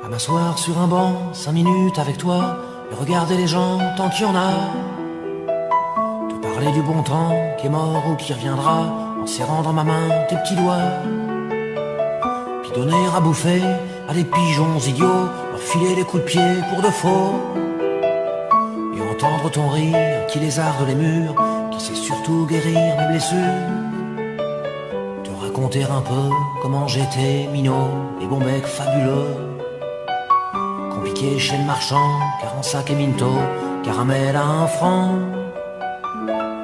À m'asseoir sur un banc, 5 minutes avec toi, et regarder les gens tant qu'il y en a. Te parler du bon temps qui est mort ou qui reviendra, en serrant dans ma main tes petits doigts. Puis donner à bouffer à des pigeons idiots, leur filer des coups de pied pour de faux. Et entendre ton rire qui lézarde les murs, qui sait surtout guérir mes blessures. Te raconter un peu comment j'étais minot et bon mec fabuleux. Compliqué chez le marchand, car en sac et minto, caramel à 1 franc,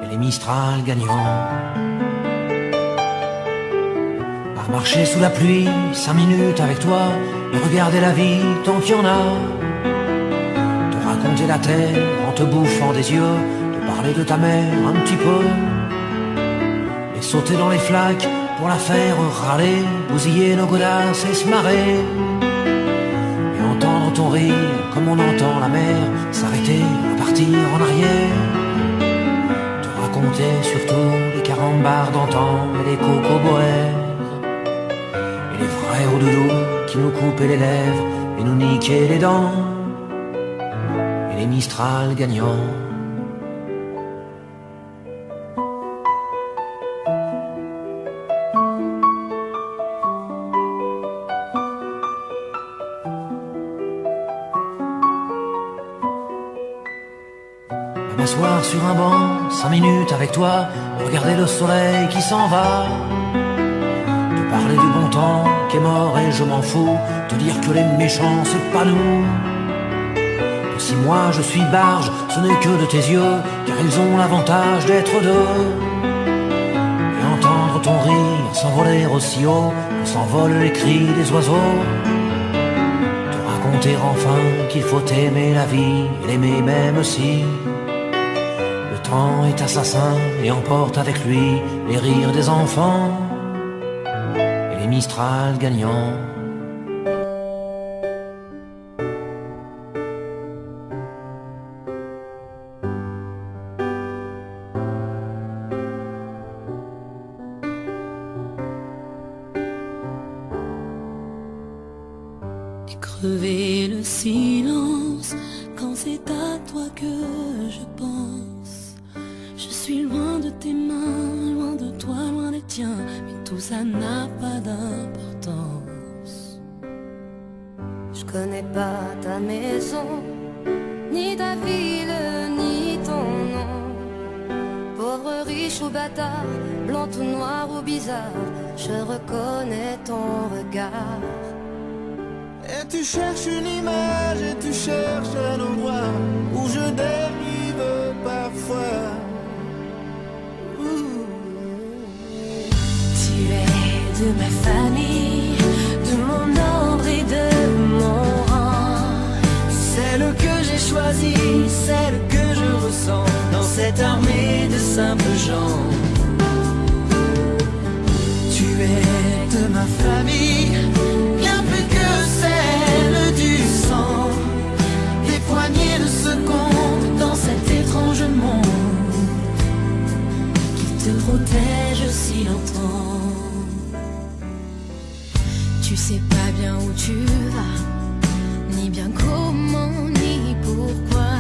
et les Mistral gagnants. À marcher sous la pluie, 5 minutes avec toi, et regarder la vie tant qu'il y en a. Te raconter la terre en te bouffant des yeux, te parler de ta mère un petit peu, et sauter dans les flaques pour la faire râler, bousiller nos godasses et se marrer. Et entendre ton rire comme on entend la mer s'arrêter, repartir en arrière. Te raconter surtout les carambars d'antan et les cocoboères. Et les vrais hauts doudous qui nous coupaient les lèvres et nous niquaient les dents. Et les Mistral gagnants. M'asseoir sur un banc, 5 minutes avec toi, regarder le soleil qui s'en va. Te parler du bon temps qui est mort et je m'en fous, te dire que les méchants c'est pas nous. Que si moi je suis barge, ce n'est que de tes yeux, car ils ont l'avantage d'être deux. Et entendre ton rire s'envoler aussi haut que s'envolent les cris des oiseaux. Te raconter enfin qu'il faut aimer la vie et l'aimer même si le temps est assassin et emporte avec lui les rires des enfants et les Mistral gagnants. Et crever le silence quand c'est à toi que je pense. Je suis loin de tes mains, loin de toi, loin des tiens, mais tout ça n'a pas d'importance. Je connais pas ta maison, ni ta ville, ni ton nom. Pauvre, riche ou bâtard, blanc ou noir ou bizarre, je reconnais ton regard. Et tu cherches une image et tu cherches un endroit où je dérive parfois. Tu es de ma famille, de mon ordre et de mon rang. Celle que j'ai choisie, celle que je ressens dans cette armée de simples gens. Tu es de ma famille, bien plus que celle du sang. Des poignées de secondes dans cet étrange monde Qui te protège si longtemps. Tu sais pas bien où tu vas, ni bien comment, ni pourquoi.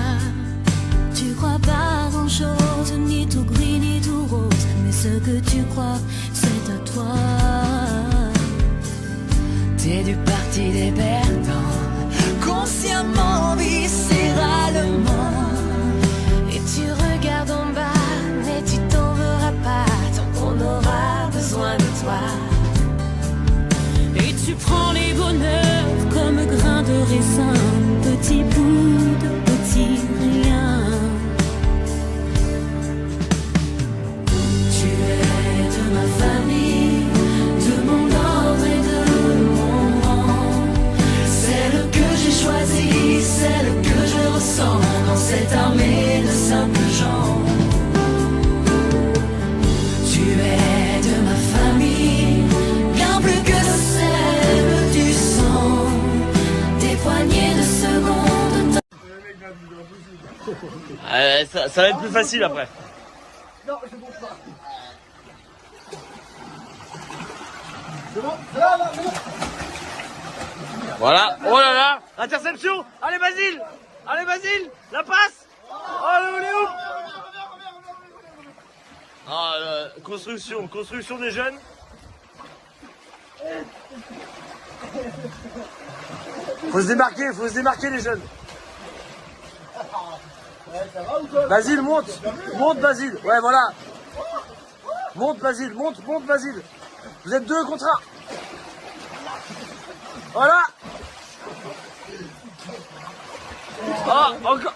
Tu crois pas grand chose, ni tout gris, ni tout rose, mais ce que tu crois, c'est à toi. T'es du parti des perdants, consciemment, viscéralement. Et tu regardes en bas, mais tu t'en verras pas tant qu'on aura besoin de toi. Et tu prends les bonheurs comme grains de raisin, petit bout de petit rien. Tu es de ma famille, de mon ordre et de mon rang. Ça va être plus facile après. Non, je bouge pas. C'est bon? Là, c'est bon. Voilà. Oh là là. Interception. Allez Basile. Allez Basile. La passe. Oh le ouf. Ah, construction des jeunes. Faut se démarquer les jeunes. Basile, monte Basile. Ouais, voilà. Monte Basile, monte Basile. Vous êtes 2 contre 1. Voilà. Ah, encore.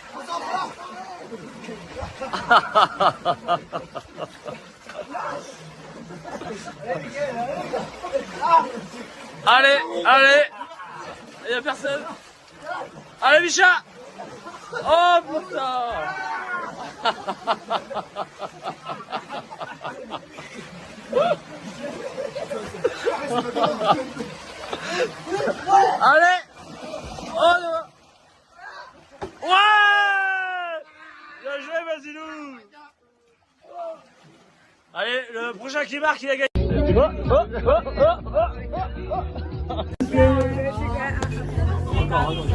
Allez, il n'y a personne. Allez Micha. Oh putain. Allez. Oh non. Ouais. Bien joué Basilou. Allez, le prochain qui marque, il a gagné.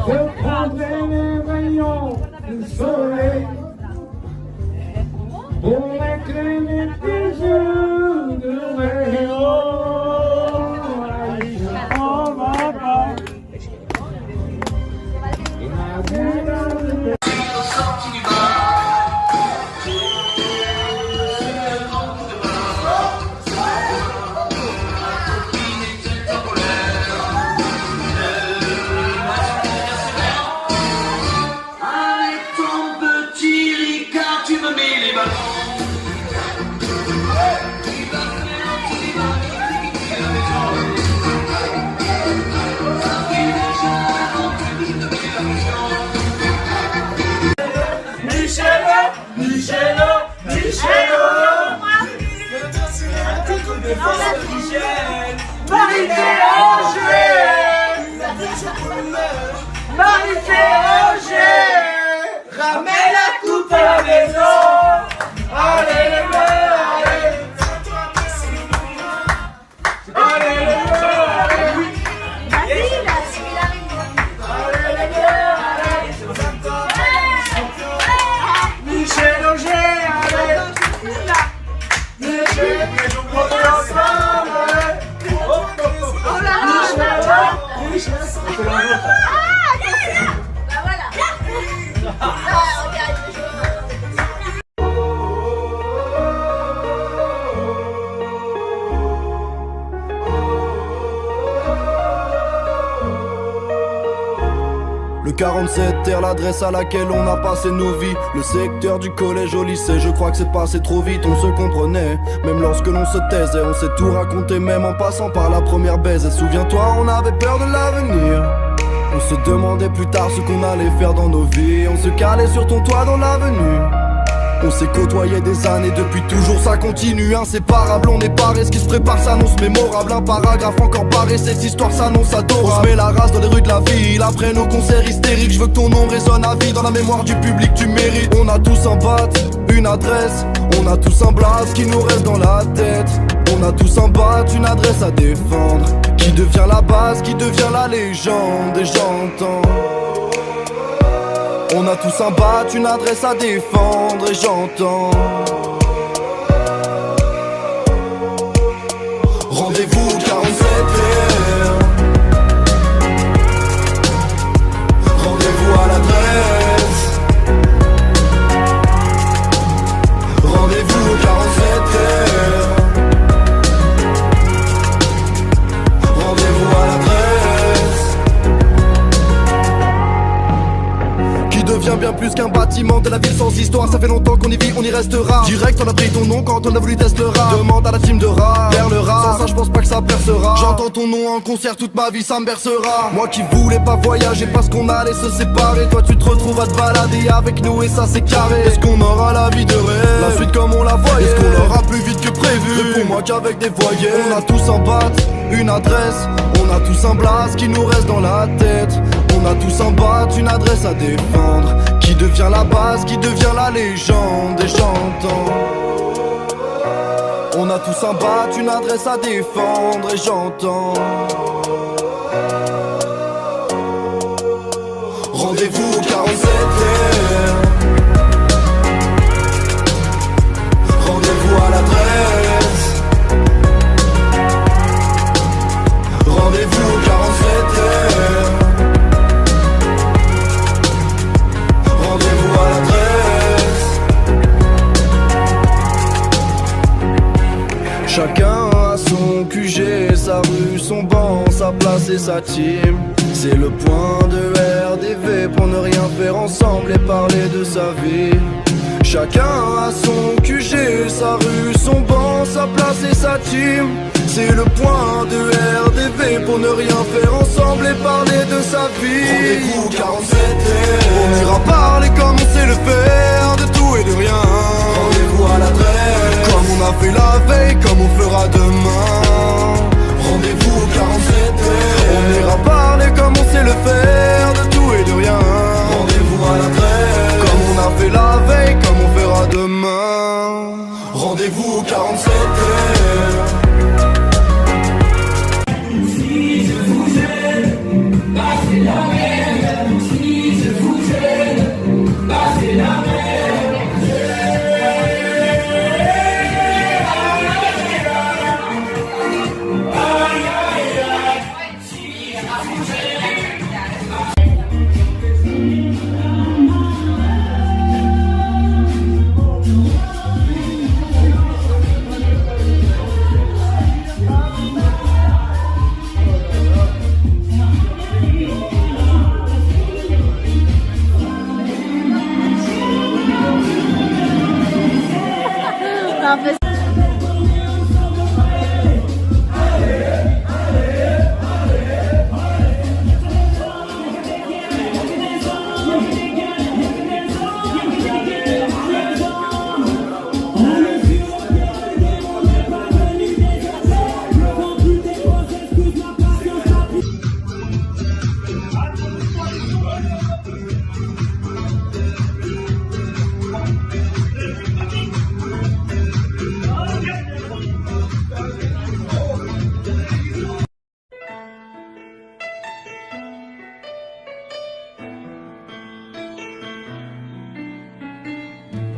Je prendrai les rayons du soleil pour éclairer les petits jours de rayon. On va pas. Ramène la coupe à la maison. Allez les bleus, allez les bleus, allez. Michel Auger, allez. Michel, on est ensemble, allez. Le 47 terre, l'adresse à laquelle on a passé nos vies. Le secteur du collège au lycée, je crois que c'est passé trop vite. On se comprenait, même lorsque l'on se taisait. On s'est tout raconté, même en passant par la première baise. Et souviens-toi, on avait peur de l'avenir. On se demandait plus tard ce qu'on allait faire dans nos vies. On se calait sur ton toit dans l'avenue. On s'est côtoyé des années, depuis toujours ça continue. Inséparable, on est paré, ce qui se prépare s'annonce mémorable. Un paragraphe encore barré, cette histoire s'annonce adorable. On se met la race dans les rues de la ville, après nos concerts hystériques. Je veux que ton nom résonne à vie dans la mémoire du public, tu mérites. On a tous un bat, une adresse, on a tous un blast qui nous reste dans la tête. On a tous un bat, une adresse à défendre, qui devient la base, qui devient la légende. Et j'entends, on a tous un bat, une adresse à défendre. Et j'entends, rendez-vous 47 heures. Rendez-vous à l'adresse. Rendez-vous 47 heures. Rendez-vous à l'adresse. Qui devient bien plus qu'un bâtiment de la ville sans histoire. Ça fait longtemps qu'on y vit, on y restera. Direct on a pris ton nom quand on a voulu tester le rap. Demande à la team de rap, vers le rap. Sans ça je pense pas que ça percera. J'entends ton nom en concert toute ma vie, ça me bercera. Moi qui voulais pas voyager parce qu'on allait se séparer. Toi tu te retrouves à te balader avec nous et ça c'est carré. Est-ce qu'on aura la vie de rêve, la suite comme on la voyait? Est-ce qu'on l'aura plus vite que prévu? Réponds-moi qu'avec des voyelles. On a tous un bat, une adresse. On a tous un blast qui nous reste dans la tête. On a tous un bat, une adresse à défendre, qui Qui devient la base, qui devient la légende. Et j'entends, on a tous un bat, une adresse à défendre. Et j'entends, rendez-vous au 47R. Rendez-vous à l'adresse. Rendez-vous au 47R. Rendez-vous à l'adresse. Chacun a son QG, sa rue, son banc, sa place et sa team. C'est le point de RDV pour ne rien faire ensemble et parler de sa vie. Chacun a son QG, sa rue, son banc, sa place et sa team. C'est le point de RDV pour ne rien faire ensemble et parler de sa vie. Rendez-vous 47R. On ira parler comme on sait le faire, de tout et de rien. Rendez-vous à l'adresse. Comme on a fait la veille, comme on fera demain. Rendez-vous au 47R. On ira parler comme on sait le faire, de tout et de rien. Rendez-vous à l'adresse. Comme on a fait la veille, comme on fera demain. Rendez-vous au 47R.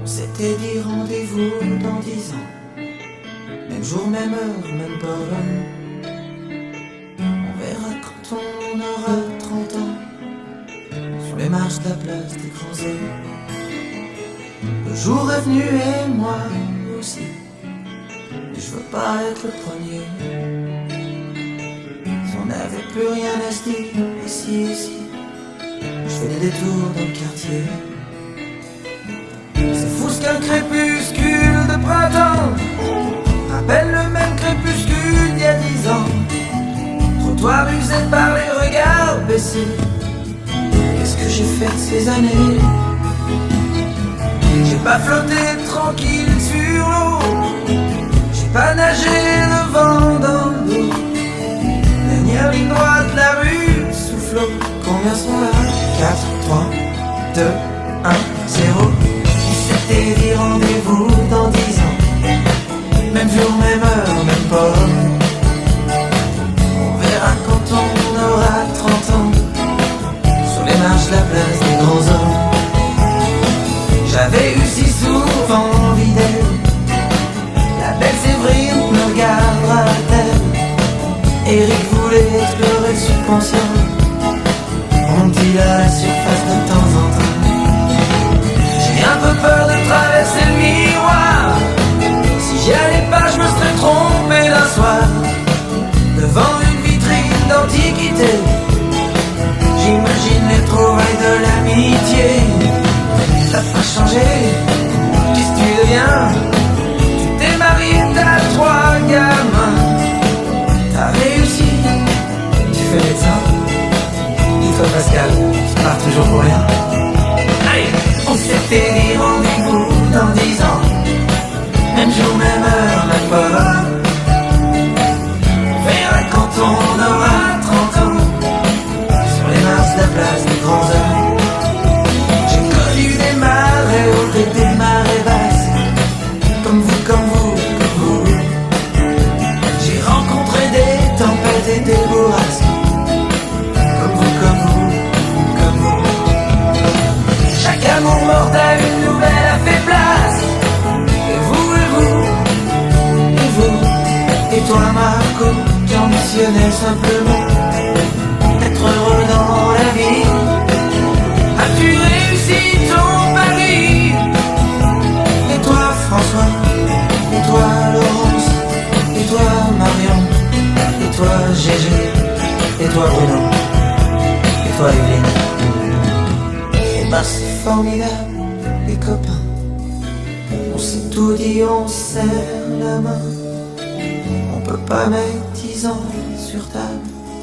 On s'était dit rendez-vous dans 10 ans. Même jour, même heure, même pas. On verra quand on aura 30 ans. Sur les marches de la place des grands œufs. Le jour est venu et moi aussi. Mais je veux pas être le premier. Si on n'avait plus rien à se dire, ici, je fais des détours dans le quartier. C'est fou ce qu'un crépuscule de printemps rappelle le même crépuscule d'il y a 10 ans. Trottoir usé par les regards baissés. Qu'est-ce que j'ai fait de ces années? J'ai pas flotté tranquille sur l'eau. J'ai pas nagé le vent dans le dos. Dernière ligne droite, la rue souffle. Combien sont là? 4, 3, 2, 1, 0. C'était dit rendez-vous dans 10 ans. Même jour, même heure, même pas. On verra quand on aura 30 ans. Sur les marches de la place des grands hommes. J'avais eu si souvent envie d'elle. La belle Séverine me regardera-t-elle? Eric voulait explorer le subconscient. On dit à la surface de temps en temps. J'ai un peu peur de traverser le miroir. Si j'y allais pas, je me serais trompé d'un soir. Devant une vitrine d'antiquité, j'imagine les trouvailles de l'amitié. T'as pas changé, qu'est-ce que tu deviens? Tu t'es marié, t'as 3 gamins. T'as réussi, tu fais médecin. Dis-toi Pascal, tu pars toujours pour rien. Allez, on s'était dit rendez-vous dans 10 ans. Même jour, même heure, même pas. On verra quand on aura 30 ans. Sur les marches de la place des grands hommes. J'ai connu Passionnel simplement, être heureux dans la vie. As-tu réussi ton pari? Et toi François, et toi Laurence, et toi Marion, et toi Gégé, et toi Bruno, et toi Evelyne. Et bah c'est formidable les copains, on s'est tout dit, on serre la main. On peut pas mettre 10 ans sur table,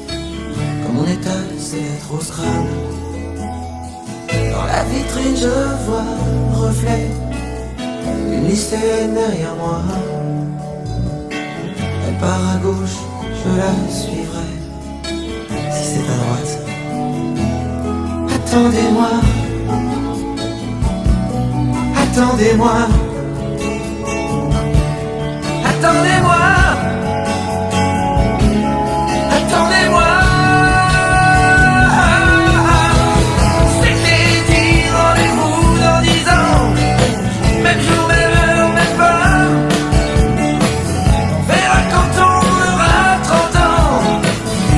comme mon état c'est être au Scrabble. Dans la vitrine je vois le reflet une liste derrière moi. Elle part à gauche, je la suivrai. Si c'est à droite, attendez-moi, attendez-moi, attendez-moi. Attendez-moi. C'était dit, rendez-vous dans 10 ans. Même jour, même heure, même pas. On verra quand on aura 30 ans.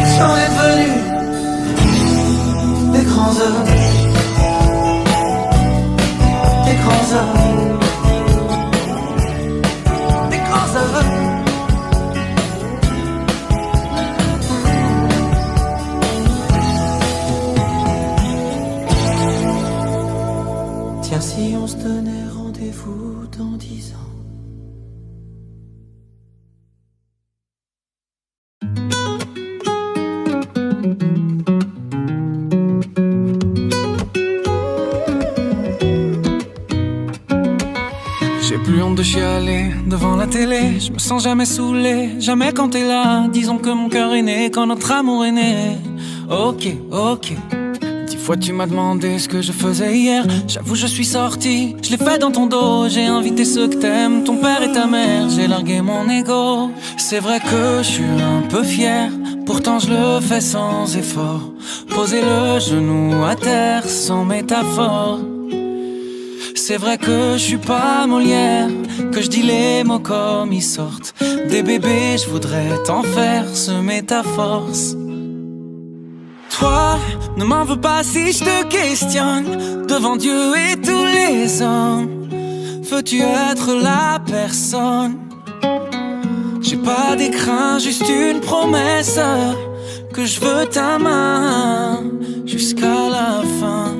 Si on est devenus des grands hommes. Des grands hommes. Des grands hommes. Tiens, si on se donnait rendez-vous dans 10 ans. J'ai plus honte de chialer devant la télé. Je me sens jamais saoulé, jamais quand t'es là. Disons que mon cœur est né quand notre amour est né. Ok, ok. 10 fois tu m'as demandé ce que je faisais hier. J'avoue je suis sorti, je l'ai fait dans ton dos. J'ai invité ceux que t'aimes, ton père et ta mère. J'ai largué mon ego. C'est vrai que je suis un peu fier, pourtant je le fais sans effort. Poser le genou à terre sans métaphore. C'est vrai que je suis pas Molière, que je dis les mots comme ils sortent. Des bébés, je voudrais t'en faire semer ta force. Toi, ne m'en veux pas si je te questionne devant Dieu et tous les hommes. Veux-tu être la personne? J'ai pas d'écrin, juste une promesse, que je veux ta main jusqu'à la fin.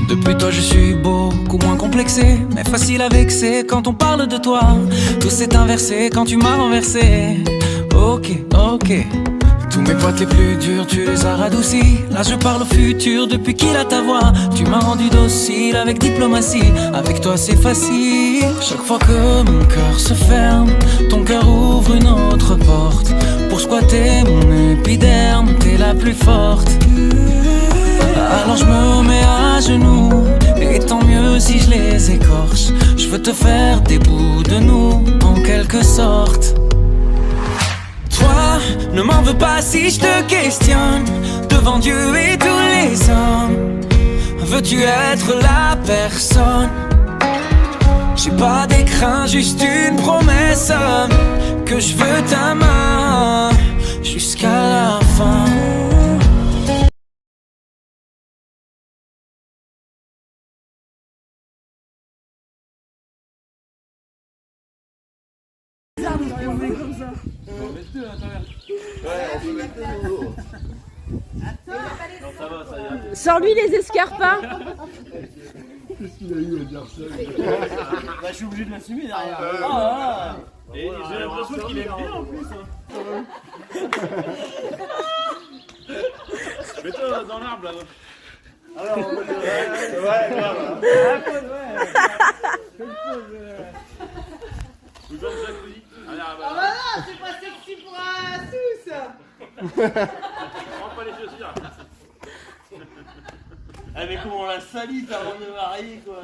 Depuis toi je suis beaucoup moins complexé, mais facile à vexer quand on parle de toi. Tout s'est inversé quand tu m'as renversé. Ok, ok. Tous mes potes les plus durs, tu les as radoucis. Là je parle au futur depuis qu'il a ta voix. Tu m'as rendu docile avec diplomatie. Avec toi c'est facile. Chaque fois que mon cœur se ferme, ton cœur ouvre une autre porte. Pour squatter mon épiderme, t'es la plus forte. Alors je me mets à genoux, et tant mieux si je les écorche. Je veux te faire des bouts de nous, en quelque sorte. Toi, ne m'en veux pas si je te questionne devant Dieu et tous les hommes. Veux-tu être la personne? J'ai pas d'écrin, juste une promesse, que je veux ta main jusqu'à la fin. Sors-lui les escarpins. Qu'est-ce qu'il a eu à dire ça? Bah, je suis obligé de l'assumer derrière. Ah, et j'ai l'impression qu'il aime bien en plus. Mets-toi dans l'arbre là. Alors, ouais, grave. Ah bah non, c'est pas sexy pour un sou ça. Prends pas les chaussures. Ah mais comment on l'a sali avant de me marier quoi.